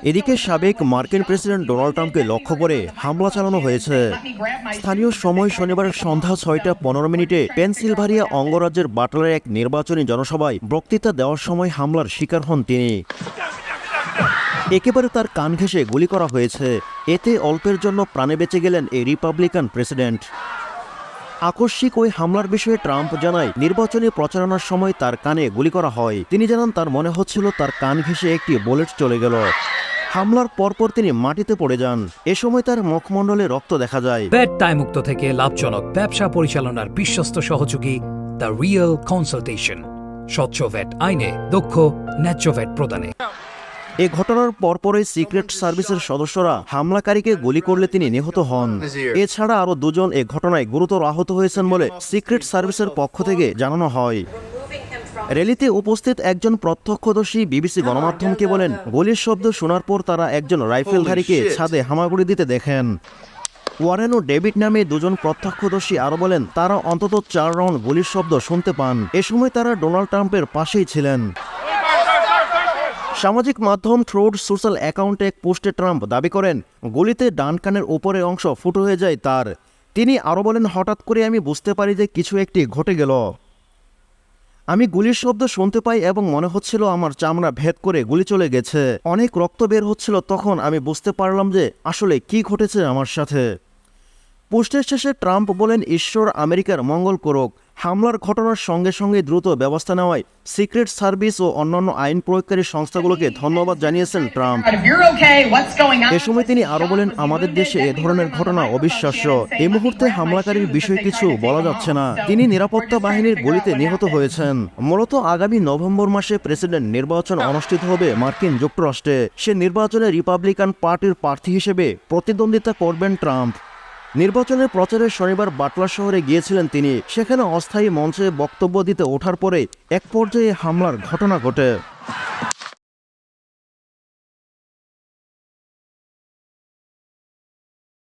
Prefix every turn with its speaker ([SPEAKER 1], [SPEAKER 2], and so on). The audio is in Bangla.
[SPEAKER 1] এদিকে সাবেক মার্কিন প্রেসিডেন্ট ডোনাল্ড ট্রাম্পকে লক্ষ্য করে হামলা চালানো হয়েছে। স্থানীয় সময় শনিবার সন্ধ্যা 6:15 পেনসিলভানিয়া অঙ্গরাজ্যের বাটলার এক নির্বাচনী জনসভায় বক্তৃতা দেওয়ার সময় হামলার শিকার হন তিনি। একেবারে তার কান ঘেঁষে গুলি করা হয়েছে। এতে অল্পের জন্য প্রাণে বেঁচে গেলেন এই রিপাবলিকান প্রেসিডেন্ট। আকস্মিক ওই হামলার বিষয়ে ট্রাম্প জানায়, নির্বাচনী প্রচারণার সময় তার কানে গুলি করা হয়। তিনি জানান তার মনে হচ্ছিল তার কান ঘেঁষে একটি বুলেট চলে গেল। হামলার পরপর তিনি মাটিতে পড়ে যান। এ সময় তার মুখমণ্ডলে রক্ত দেখা যায়।
[SPEAKER 2] ভ্যাট দায়মুক্ত থেকে লাভজনক ব্যবসা পরিচালনার বিশ্বস্ত সহযোগী দ্য রিয়েল কনসালটেশন, স্বচ্ছ ভ্যাট আইনে দক্ষ ন্যায্য ভ্যাট প্রদানে।
[SPEAKER 1] এ ঘটনার পরপরই সিক্রেট সার্ভিসের সদস্যরা হামলাকারীকে গুলি করলে তিনি নিহত হন। এছাড়া আরও দুজন এ ঘটনায় গুরুতর আহত হয়েছেন বলে সিক্রেট সার্ভিসের পক্ষ থেকে জানানো হয়। র্যালিতে উপস্থিত একজন প্রত্যক্ষদর্শী বিবিসি গণমাধ্যমকে বলেন, গুলির শব্দ শোনার পর তারা একজন রাইফেলধারীকে ছাদে হামাগুড়ি দিতে দেখেন। ওয়ারেন ও ডেভিড নামে দুজন প্রত্যক্ষদর্শী আরও বলেন, তারা অন্তত 4 রাউন্ড গুলির শব্দ শুনতে পান। এ সময় তারা ডোনাল্ড ট্রাম্পের পাশেই ছিলেন। সামাজিক মাধ্যম ট্রুথ সোশ্যাল অ্যাকাউন্টে এক পোস্টে ট্রাম্প দাবি করেন, গুলিতে ডান কানের উপরের অংশ ফুটো হয়ে যায় তার। তিনি আরও বলেন, হঠাৎ করে আমি বুঝতে পারি যে কিছু একটি ঘটে গেল। আমি গুলির শব্দ শুনতে পাই এবং মনে হচ্ছিল আমার চামড়া ভেদ করে গুলি চলে গেছে। অনেক রক্ত বের হচ্ছিল। তখন আমি বুঝতে পারলাম যে আসলে কি ঘটেছে আমার সাথে। পোস্টের শেষে ট্রাম্প বলেন, ঈশ্বর আমেরিকার মঙ্গল করুক। হামলার ঘটনার সঙ্গে সঙ্গে দ্রুত ব্যবস্থা নেওয়ায় সিক্রেট সার্ভিস ও অন্যান্য আইন প্রয়োগকারী সংস্থাগুলোকে ধন্যবাদ জানিয়েছেন ট্রাম্প। এ সময় তিনি আরও বলেন, আমাদের দেশে এ ধরনের ঘটনা অবিশ্বাস্য। এই মুহূর্তে হামলাকারীর বিষয়ে কিছু বলা যাচ্ছে না। তিনি নিরাপত্তা বাহিনীর গুলিতে নিহত হয়েছেন। মূলত আগামী নভেম্বর মাসে প্রেসিডেন্ট নির্বাচন অনুষ্ঠিত হবে মার্কিন যুক্তরাষ্ট্রে। সে নির্বাচনে রিপাবলিকান পার্টির প্রার্থী হিসেবে প্রতিদ্বন্দ্বিতা করবেন ট্রাম্প। নির্বাচনের প্রচারে শনিবার বাটলার শহরে গিয়েছিলেন তিনি। সেখানে অস্থায়ী মঞ্চে বক্তব্য দিতে ওঠার পরে এক পর্যায়ে হামলার ঘটনা ঘটে।